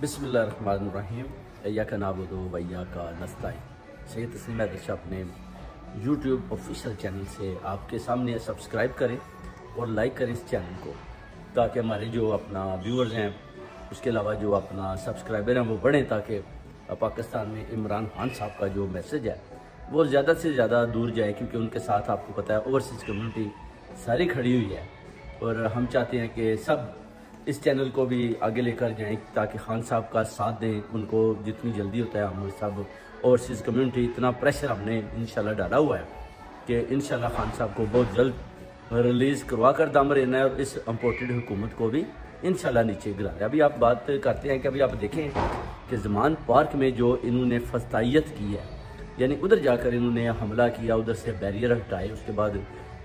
बिस्मिल्लाहिर्रहमानिर्रहीम। इय्याका नअबुदु व इय्याका नस्तईन। सैयद तस्लीम हैदर अपने यूट्यूब ऑफिशियल चैनल से आपके सामने सब्सक्राइब करें और लाइक करें इस चैनल को, ताकि हमारे जो अपना व्यूअर्स हैं, उसके अलावा जो अपना सब्सक्राइबर हैं वो बढ़ें, ताकि पाकिस्तान में इमरान खान साहब का जो मैसेज है वो ज़्यादा से ज़्यादा दूर जाए, क्योंकि उनके साथ आपको पता है ओवरसीज़ कम्युनिटी सारी खड़ी हुई है। और हम चाहते हैं कि सब इस चैनल को भी आगे लेकर जाएं, ताकि खान साहब का साथ दें। उनको जितनी जल्दी होता है हम सब ओवरसीज़ कम्युनिटी, इतना प्रेशर हमने इंशाल्लाह डाला हुआ है कि इंशाल्लाह खान साहब को बहुत जल्द रिलीज़ करवा कर दम रहना है, और इस इम्पोर्टेड हुकूमत को भी इंशाल्लाह नीचे गिरा है। अभी आप बात करते हैं कि अभी आप देखें कि ज़मान पार्क में जो इन्होंने फस्तायत की है, यानी उधर जाकर इन्होंने हमला किया, उधर से बैरियर हटाए, उसके बाद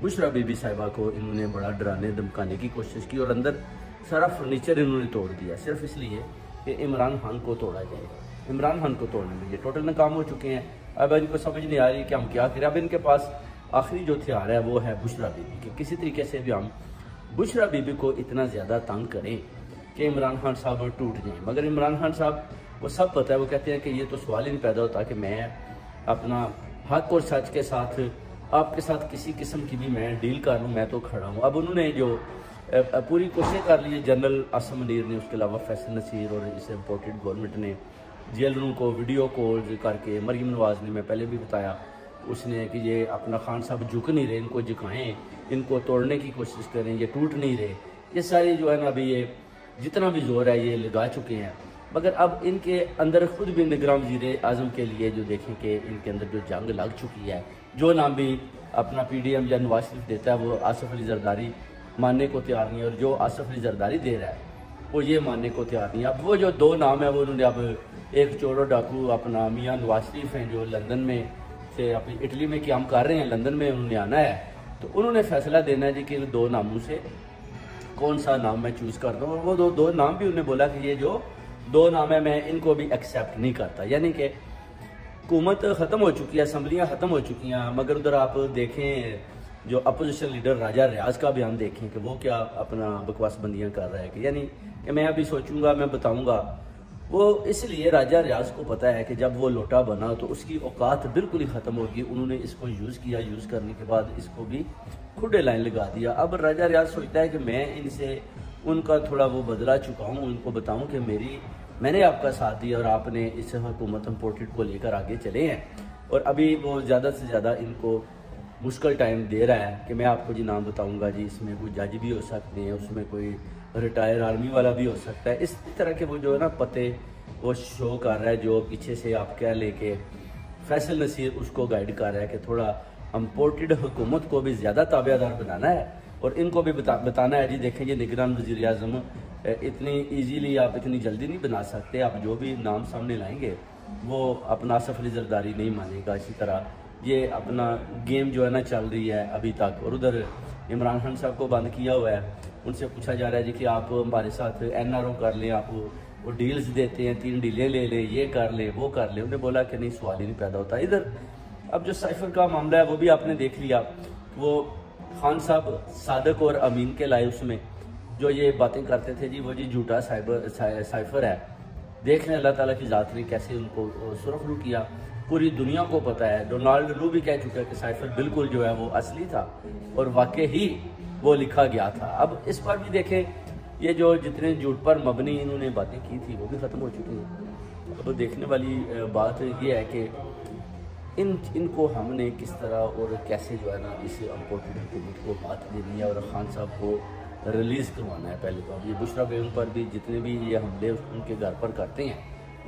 बुशरा बीबी साहिबा को इन्होंने बड़ा डराने धमकाने की कोशिश की और अंदर सारा फर्नीचर इन्होंने तोड़ दिया, सिर्फ इसलिए कि इमरान खान को तोड़ा जाएगा। इमरान खान को तोड़ने में ये टोटल नाकाम हो चुके हैं। अब इनको समझ नहीं आ रही कि हम क्या करें। अब इनके पास आखिरी जो हथियार है वो है बुशरा बीबी के। किसी तरीके से भी हम बुशरा बीबी को इतना ज़्यादा तंग करें कि इमरान खान साहब टूट जाएँ। मगर इमरान खान साहब को सब पता है, वो कहते हैं कि ये तो सवाल ही नहीं पैदा होता कि मैं अपना हक और सच के साथ आपके साथ किसी किस्म की भी मैं डील कर लूँ, मैं तो खड़ा हूँ। अब उन्होंने जो पूरी कोशिश कर ली है, जनरल आसम मुनीर ने, उसके अलावा फैसल नसीर और इस इम्पोर्टेड गवर्नमेंट ने जेलरों को वीडियो कॉल करके, मरीम नवाज ने, मैं पहले भी बताया उसने, कि ये अपना खान साहब झुक नहीं रहे, इनको झुकाएँ, इनको तोड़ने की कोशिश करें, ये टूट नहीं रहे। ये सारे जो है ना, अभी ये जितना भी जोर है ये लगा चुके हैं। मगर अब इनके अंदर खुद भी निगरान वज़ीर आज़म के लिए जो देखें कि इनके अंदर जो जंग लग चुकी है, जो नाम भी अपना PDM या नवाज शरीफ देता है वो आसिफ अली जरदारी मानने को तैयार नहीं है, और जो आसिफ अली जरदारी दे रहा है वो ये मानने को तैयार नहीं है। अब वो जो दो नाम है वो उन्होंने, अब एक चोरो डाकू अपना मियाँ नवाज शरीफ हैं जो लंदन में से अपनी इटली में काम कर रहे हैं, लंदन में उन्होंने आना है, तो उन्होंने फैसला देना है जी कि दो नामों से कौन सा नाम मैं चूज़ करता हूँ। और वो दो नाम भी उन्होंने बोला कि ये जो दो नाम है मैं इनको भी एक्सेप्ट नहीं करता। यानी कि हुकूमत ख़त्म हो चुकी है, असम्बलियाँ ख़त्म हो चुकी हैं, मगर उधर आप देखें जो अपोजिशन लीडर राजा रियाज का बयान देखें कि वो क्या अपना बकवास बंदियाँ कर रहा है, कि यानी कि मैं अभी सोचूंगा, मैं बताऊंगा। वो इसलिए राजा रियाज को पता है कि जब वो लोटा बना तो उसकी औकात बिल्कुल ही ख़त्म होगी। उन्होंने इसको यूज़ किया, यूज़ करने के बाद इसको भी खुडे लाइन लगा दिया। अब राजा रियाज सोचता है कि मैं इनसे उनका थोड़ा वो बदला चुका हूँ, उनको बताऊँ कि मैंने आपका साथ दिया और आपने इस हुकूमत इम्पोर्टेड को लेकर आगे चले हैं। और अभी वो ज़्यादा से ज़्यादा इनको मुश्किल टाइम दे रहा है कि मैं आपको जी नाम बताऊंगा जी, इसमें कोई जज भी हो सकते हैं, उसमें कोई रिटायर आर्मी वाला भी हो सकता है। इस तरह के वो जो है ना पते वो शो कर रहा है, जो पीछे से आप कह लेके फैसल नसीर उसको गाइड कर रहा है कि थोड़ा इम्पोर्टेड हुकूमत को भी ज़्यादा ताबेदार बनाना है और इनको भी बताना है जी देखें ये निगरान वज़ीर आज़म इतनी ईजीली आप इतनी जल्दी नहीं बना सकते, आप जो भी नाम सामने लाएंगे वो अपना आसिफ अली जरदारी नहीं मानेगा। इसी तरह ये अपना गेम जो है ना चल रही है अभी तक। और उधर इमरान खान साहब को बंद किया हुआ है, उनसे पूछा जा रहा है जी कि आप हमारे साथ NRO कर लें, आप वो डील्स देते हैं, 3 डीलें ले लें, ये कर ले वो कर ले। उन्होंने बोला कि नहीं, सवाल ही नहीं पैदा होता। इधर अब जो साइफर का मामला है वो भी आपने देख लिया, वो खान साहब सादक और अमीन के लाए, उसमें जो ये बातें करते थे जी वो जी झूठा साइफर है। देख लें अल्लाह ताला की ज़ात ने कैसे उनको सुरखरू किया, पूरी दुनिया को पता है। डोनाल्ड रू भी कह चुका है कि साइफर बिल्कुल जो है वो असली था और वाकई ही वो लिखा गया था। अब इस पर भी देखें, ये जो जितने झूठ पर मबनी इन्होंने बातें की थी वो भी ख़त्म हो चुकी हैं। अब देखने वाली बात ये है कि इनको हमने किस तरह और कैसे जो है ना इस इम्पोर्टेड हुकूमत को बात देनी है और खान साहब को रिलीज़ करवाना है। पहले तो अब ये बुशरा बेगम पर भी जितने भी ये हमले उनके घर पर करते हैं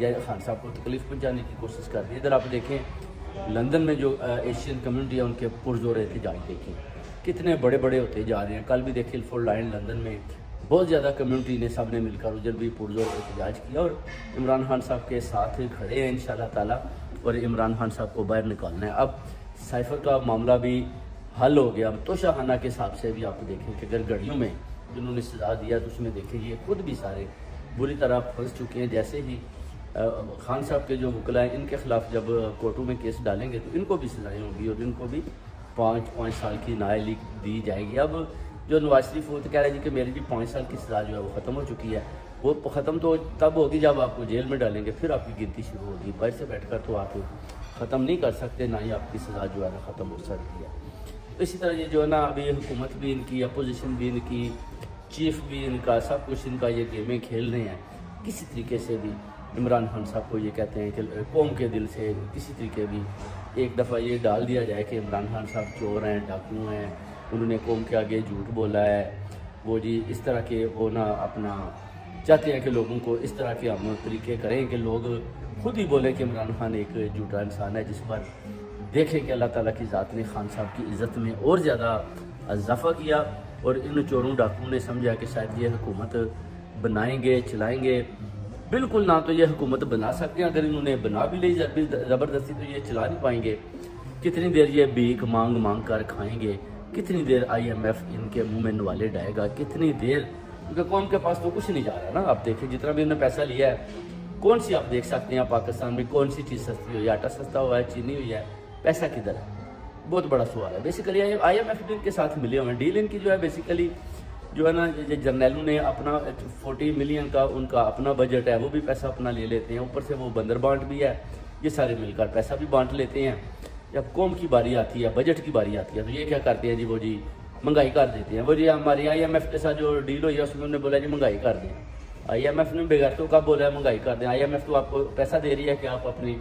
या खान साहब को तकलीफ़ पहुँचाने की कोशिश करते हैं। इधर आप देखें लंदन में जो एशियन कम्युनिटी है उनके पुरजोर एहतजाज देखें कितने बड़े बड़े होते जा रहे हैं। कल भी देखिए फुल लाइन लंदन में बहुत ज़्यादा कम्युनिटी ने सब ने मिलकर उधर भी पुरजोर एहतजाज किया और इमरान खान साहब के साथ खड़े हैं इंशाल्लाह ताला, और इमरान खान साहब को बाहर निकालना है। अब साइफर का मामला भी हल हो गया। अब तोशाखाना के हिसाब से भी आप देखें कि अगर गढ़ियों में जिन्होंने सजा दिया तो उसमें देखें ये खुद भी सारे बुरी तरह फंस चुके हैं। जैसे ही खान साहब के जो वकला हैं इनके खिलाफ जब कोर्टों में केस डालेंगे तो इनको भी सजाएँ होंगी और इनको भी 5 साल की नाअहली दी जाएगी। अब जो नवाज शरीफ वो तो कह रहा है जी कि मेरी भी 5 साल की सजा जो है वो ख़त्म हो चुकी है, वो ख़त्म तो तब होगी जब आपको जेल में डालेंगे, फिर आपकी गिनती शुरू होगी। बाहर से बैठकर तो आप ख़त्म नहीं कर सकते, ना ही आपकी सज़ा जो है ना ख़त्म हो सकती है। तो इसी तरह ये जो है ना अभी हुकूमत भी इनकी, अपोजिशन भी इनकी, चीफ भी इनका, सब कुछ इनका ये गेमें खेल रहे हैं। किसी तरीके से भी इमरान खान साहब को ये कहते हैं कि कौम के दिल से किसी तरीके भी एक दफ़ा ये डाल दिया जाए कि इमरान खान साहब चोर हैं, डाकू हैं, उन्होंने कौम के आगे झूठ बोला है, वो जी इस तरह के वो ना अपना चाहते हैं कि लोगों को इस तरह के हम तरीके करें कि लोग खुद ही बोलें कि इमरान खान एक झूठा इंसान है, जिस पर देखें कि अल्लाह ताला की ज़ात ने खान साहब की इज़्ज़त में और ज़्यादा इजाफा किया। और इन चोरों डाकुओं ने समझा कि शायद ये हुकूमत बनाएंगे, चलाएंगे। बिल्कुल ना तो ये हुकूमत बना सकते हैं, अगर इन्होंने बना भी ली ज़बरदस्ती तो ये चला नहीं पाएंगे। कितनी देर ये भीख मांग मांग कर खाएंगे, कितनी देर IMF इनके मुंह में नवाले डाएगा, कितनी देर, क्योंकि कौम के पास तो कुछ नहीं जा रहा ना। आप देखें जितना भी उन्होंने पैसा लिया है, कौन सी आप देख सकते हैं पाकिस्तान में कौन सी चीज़ सस्ती हुई है, आटा सस्ता हुआ है, चीनी हुई है, पैसा किधर है, बहुत बड़ा सवाल है। बेसिकली IMF भी इनके साथ मिले हुए हैं, डील इनकी जो है बेसिकली जो है ना, ये जर्नैलों ने अपना 40 मिलियन का उनका अपना बजट है, वो भी पैसा अपना ले लेते हैं, ऊपर से वो बंदर बांट भी है, ये सारे मिलकर पैसा भी बांट लेते हैं। जब कौम की बारी आती है, बजट की बारी आती है, तो ये क्या करते हैं जी, वो जी महंगाई कर देते हैं। वो जी हमारी IMF के साथ जो डील हुई है उसमें उन्होंने बोला जी महंगाई कर दें। IMF ने बगैर तो कब बोला है महंगाई कर दें? IMF तो आपको पैसा दे रही है कि आप अपनी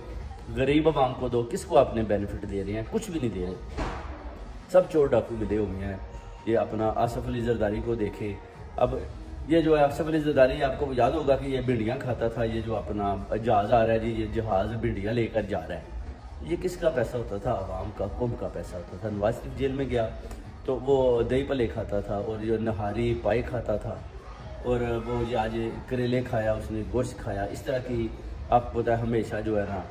गरीब आवाम को दो, किसको आपने बेनिफिट दे रहे हैं? कुछ भी नहीं दे रहे, सब चोर डाकू मिले हुए हैं। ये अपना आसिफ अली जरदारी को देखे, अब ये जो है आसिफ अली जरदारी, आपको याद होगा कि ये भिंडियाँ खाता था, ये जो अपना जहाज़ आ रहा है जी, ये जहाज़ भिंडियाँ लेकर जा रहा है, ये किसका पैसा होता था? आवाम का, कौम का पैसा होता था। नवाज शरीफ जेल में गया तो वो दही पले खाता था और जो नहारी पाई खाता था, और वो जो आज करेले खाया, उसने गोश्त खाया, इस तरह की आपको पता है हमेशा जो है ना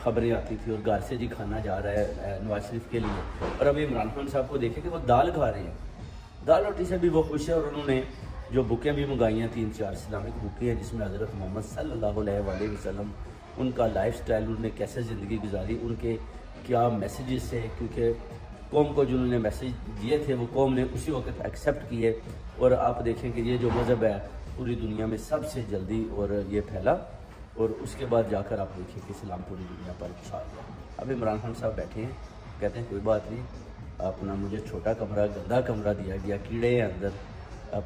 खबरें आती थी। और घर से जी खाना जा रहा है नवाज शरीफ के लिए। और अभी इमरान खान साहब को देखें कि वो दाल खा रहे हैं, दाल रोटी से भी वो खुश है। और उन्होंने जो बुकें भी मंगाई हैं, 3-4 इस्लामिक बुकें हैं, जिसमें हज़रत मोहम्मद सल्लल्लाहु अलैहि वसल्लम, उनका लाइफस्टाइल, उन्होंने कैसे ज़िंदगी गुजारी, उनके क्या मैसेजेस है, क्योंकि कौम को जो उन्होंने मैसेज दिए थे वो कौम ने उसी वक्त एक्सेप्ट किए। और आप देखें कि ये जो मज़हब है पूरी दुनिया में सबसे जल्दी और ये फैला, और उसके बाद जाकर आप देखिए कि इस्लाम पूरी दुनिया पर छा गया। अब इमरान खान साहब बैठे हैं, कहते हैं कोई बात नहीं, अपना मुझे छोटा कमरा, गंदा कमरा दिया गया, कीड़े हैं अंदर,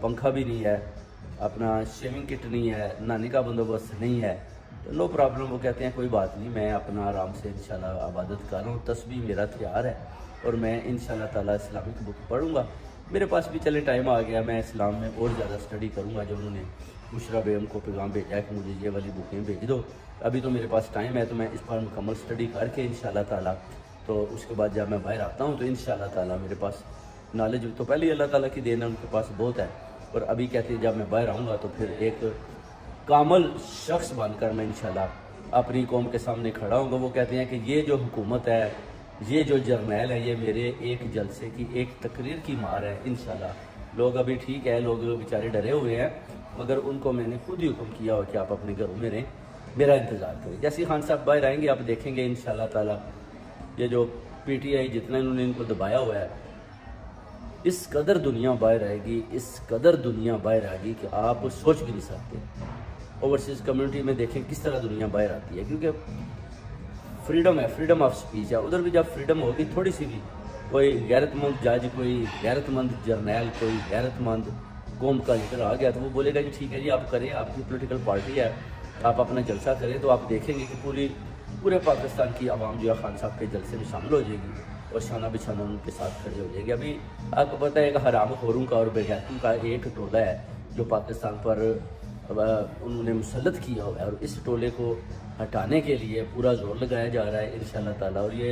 पंखा भी नहीं है, अपना शेविंग किट नहीं है, नहाने का बंदोबस्त नहीं है, तो नो प्रॉब्लम। वो कहते हैं कोई बात नहीं, मैं अपना आराम से इंशाल्लाह इबादत कर रहा हूँ, तस्बीह मेरा तैयार है और मैं इंशाल्लाह ताला इस्लामिक बुक पढ़ूँगा। मेरे पास भी चले टाइम आ गया, मैं इस्लाम में और ज़्यादा स्टडी करूँगा। जब उन्होंने बुशरा बेगम को पैगाम भेजा है कि मुझे ये वाली बुकें भेज दो, अभी तो मेरे पास टाइम है, तो मैं इस पर मुकम्मल स्टडी करके इंशाल्लाह ताला, तो उसके बाद जब मैं बाहर आता हूँ तो इंशाल्लाह ताला मेरे पास नॉलेज तो पहले ही अल्लाह ताला की देन है, उनके पास बहुत है। और अभी कहते हैं जब मैं बाहर आऊँगा तो फिर एक कामल शख्स बनकर मैं इंशाल्लाह अपनी कौम के सामने खड़ा हूँगा। वो कहते हैं कि ये जो हुकूमत है, ये जो जर्नैल है, ये मेरे एक जलसे की, एक तकरीर की मार है। इंशाल्लाह लोग अभी ठीक है, लोग बेचारे डरे हुए हैं, मगर उनको मैंने खुद ही हुक्म किया हो कि आप अपने घरों में रहें, मेरा इंतज़ार करें। जैसे खान साहब बाहर आएंगे आप देखेंगे इंशाल्लाह ताला ये जो PTI जितना इन्होंने इनको दबाया हुआ है, इस कदर दुनिया बाहर आएगी, इस कदर दुनिया बाहर आएगी कि आप सोच भी नहीं सकते। ओवरसीज़ कम्युनिटी में देखें किस तरह दुनिया बाहर आती है, क्योंकि फ्रीडम है, फ्रीडम ऑफ स्पीच है। उधर भी जब फ्रीडम होगी थोड़ी सी भी, कोई गैरतमंद जज, कोई गैरतमंद जर्नैल, कोई गैरतमंद कौम का लीडर आ गया तो वो बोलेगा कि ठीक है जी आप करें, आपकी पॉलिटिकल पार्टी है, आप अपना जलसा करें। तो आप देखेंगे कि पूरे पाकिस्तान की आवाम जो है खान साहब के जलसे में शामिल हो जाएगी और शाना बिछाना उनके साथ खड़े हो जाएगी। अभी आपको पता है कि हराम खोरों का और बेगैरतों का एक टोला है जो पाकिस्तान पर उन्होंने मुसल्लत किया हुआ है, और इस टोले को हटाने के लिए पूरा जोर लगाया जा रहा है इंशाल्लाह ताला। और ये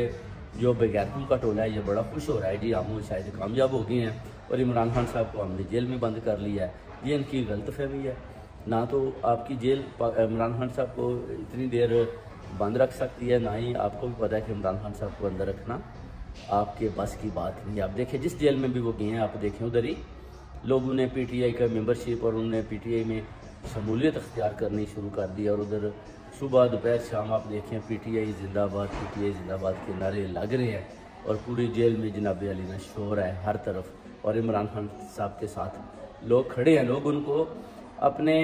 जो बेगैरतों का टोला है ये बड़ा खुश हो रहा है जी, हम शायद कामयाब हो गए हैं और इमरान खान साहब को हमने जेल में बंद कर लिया है। ये इनकी गलतफहमी है, ना तो आपकी जेल इमरान खान साहब को इतनी देर बंद रख सकती है, ना ही आपको भी पता है कि इमरान खान साहब को अंदर रखना आपके बस की बात नहीं। आप देखें जिस जेल में भी वो गए हैं, आप देखें उधर ही लोगों ने PTI का मेंबरशिप और उन्होंने PTI में शमूलियत अख्तियार करनी शुरू कर दी। और उधर सुबह दोपहर शाम आप देखें PTI जिंदाबाद, PTI जिंदाबाद के नारे लग रहे हैं, और पूरी जेल में जनाब अली ना शोर है हर तरफ, और इमरान खान साहब के साथ लोग खड़े हैं, लोग उनको अपने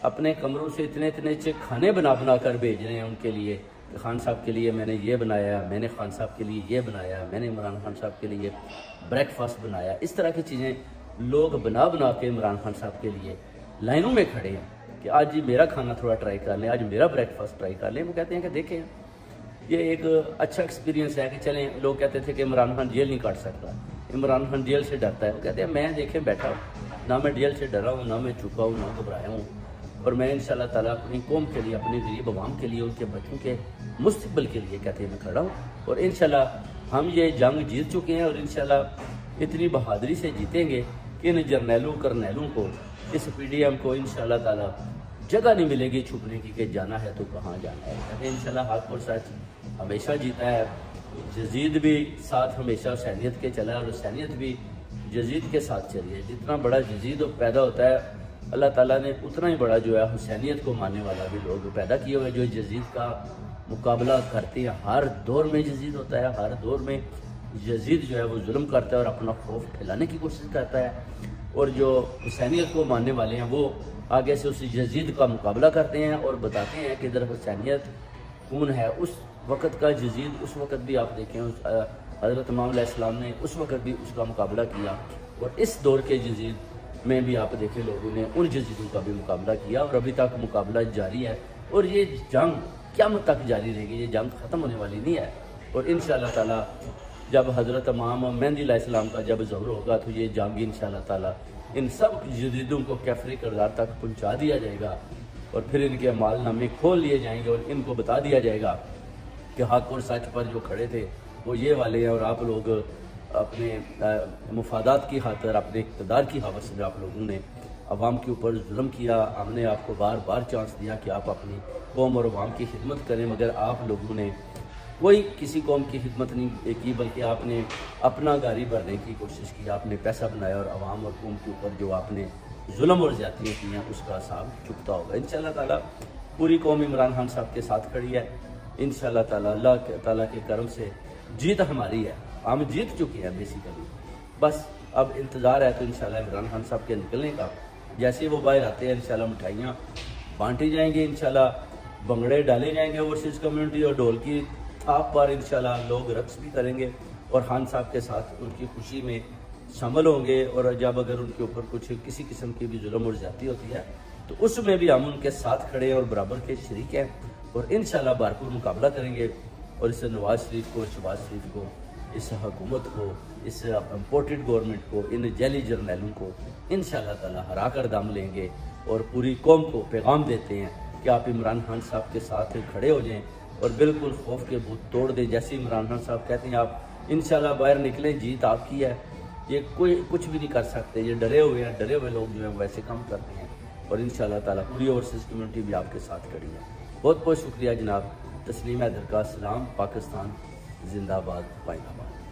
अपने कमरों से इतने इतने अच्छे खाने बना बना कर भेज रहे हैं उनके लिए। खान साहब के लिए मैंने ये बनाया, मैंने खान साहब के लिए ये बनाया, मैंने इमरान खान साहब के लिए ब्रेकफास्ट बनाया। इस तरह की चीज़ें लोग बना बना के इमरान खान साहब के लिए लाइनों में खड़े हैं कि आज जी मेरा खाना थोड़ा ट्राई कर लें, आज मेरा ब्रेकफास्ट ट्राई कर लें। वो कहते हैं कि देखें ये एक अच्छा एक्सपीरियंस है कि चलें। लोग कहते थे कि इमरान खान जेल नहीं काट सकता, इमरान खान जेल से डरता है। वो कहते हैं मैं देखें बैठा हूँ, ना मैं जेल से डरा हूँ, ना मैं चुका हूँ, ना घबराया हूँ। और मैं इंशाल्लाह ताला अपनी कौम के लिए, अपने गरीब अवाम के लिए, उनके बच्चों के मुस्तकबिल के लिए कहते हैं मैं खड़ा हूँ। और इंशाल्लाह हम ये जंग जीत चुके हैं और इंशाल्लाह इतनी बहादुरी से जीतेंगे कि इन जर्नैलों करनैलों को, इस PDM को इंशाल्लाह ताला जगह नहीं मिलेगी छुपने की कि जाना है तो कहाँ जाना है। कहते हैं इंशाल्लाह हक और सच हमेशा जीता है। यजीद भी साथ हमेशा हुसैनियत के चला है और हुसैनियत भी यजीद के साथ चली है। जितना बड़ा यजीद पैदा होता है अल्लाह ताला ने उतना ही बड़ा जो है हुसैनियत को मानने वाला भी लोग पैदा किए हुए जो यजीद का मुकाबला करते हैं। हर दौर में यजीद होता है, हर दौर में यजीद जो है वो जुल्म करता है और अपना खौफ फैलाने की कोशिश करता है। और जो हुसैनियत को मानने वाले हैं वो आगे से उस यजीद का मुकाबला करते हैं और बताते हैं कि इधर हुसैनियत कौन है। उस वक़्त का यजीद, उस वक़्त भी आप देखें हज़रत इमाम अलैहिस्सलाम ने उस वक़्त भी उसका मुकाबला किया। और इस दौर के यजीद में भी आप देखें लोगों ने उन यजीदों का भी मुकाबला किया और अभी तक मुकाबला जारी है। और ये जंग क़यामत तक जारी रहेगी, ये जंग ख़त्म होने वाली नहीं है। और इंशाअल्लाह ताला जब हज़रत इमाम मेहदी अलैहिस्सलाम का जब ज़हूर होगा तो ये जंग इंशाअल्लाह ताला इन सब यजीदों को कैफरी किरदार तक पहुँचा दिया जाएगा और फिर इनके मालनामे खोल लिए जाएंगे और इनको बता दिया जाएगा कि हक और सच पर जो खड़े थे वो ये वाले हैं। और आप लोग अपने मुफादात की खातर, अपने इक़्तिदार की हवस में आप लोगों ने अवाम के ऊपर जुल्म किया। हमने आपको बार बार चांस दिया कि आप अपनी कौम और अवाम की खिदमत करें, मगर आप लोगों ने कोई किसी कौम की खिदमत नहीं की, बल्कि आपने अपना गाड़ी भरने की कोशिश की। आपने पैसा बनाया और अवाम और कौम के ऊपर जो आपने जुल्म और ज़्यादतियाँ की हैं उसका हिसाब चुकता होगा। इंशाअल्लाह ताला पूरी कौम इमरान खान साहब के साथ खड़ी है। इंशाअल्लाह ताला अल्लाह ताला के करम से जीत हमारी है, हम जीत चुके हैं बेसिकली। बस अब इंतज़ार है तो इंशाअल्लाह इमरान खान साहब के निकलने का। जैसे वो बाहर आते हैं इंशाअल्लाह मिठाइयाँ बांटी जाएंगी, इंशाअल्लाह भंगड़े डाले जाएंगे ओवरसीज़ कम्युनिटी और ढोल की थाप पर इंशाअल्लाह लोग रक्स भी करेंगे और खान साहब के साथ उनकी खुशी में शामिल होंगे। और जब अगर उनके ऊपर कुछ किसी किस्म की भी जुल्म और ज़्यादती होती है तो उसमें भी हम उनके साथ खड़े और बराबर के शरीक हैं और इंशाअल्लाह भरपूर मुकाबला करेंगे। और इस नवाज शरीफ को, शहबाज शरीफ को, इस हुकूमत को, इस इम्पोर्टेड गवर्नमेंट को, इन जैली जर्नैलों को इंशाअल्लाह ताला हरा कर दम लेंगे और पूरी कौम को पैगाम देते हैं कि आप इमरान खान साहब के साथ खड़े हो जाएं और बिल्कुल खौफ के भूत तोड़ दें। जैसे इमरान खान साहब कहते हैं आप इंशाअल्लाह बाहर निकलें, जीत आपकी है, ये कोई कुछ भी नहीं कर सकते। ये डरे हुए हैं, डरे हुए लोग जो हैं वैसे काम करते हैं और इंशाअल्लाह ताला पूरी ओवरसीज़ कम्युनिटी भी आपके साथ खड़ी है। बहुत बहुत शुक्रिया जनाब। तस्लीम हैदर का सलाम। पाकिस्तान जिंदाबाद, पाइंदाबाद।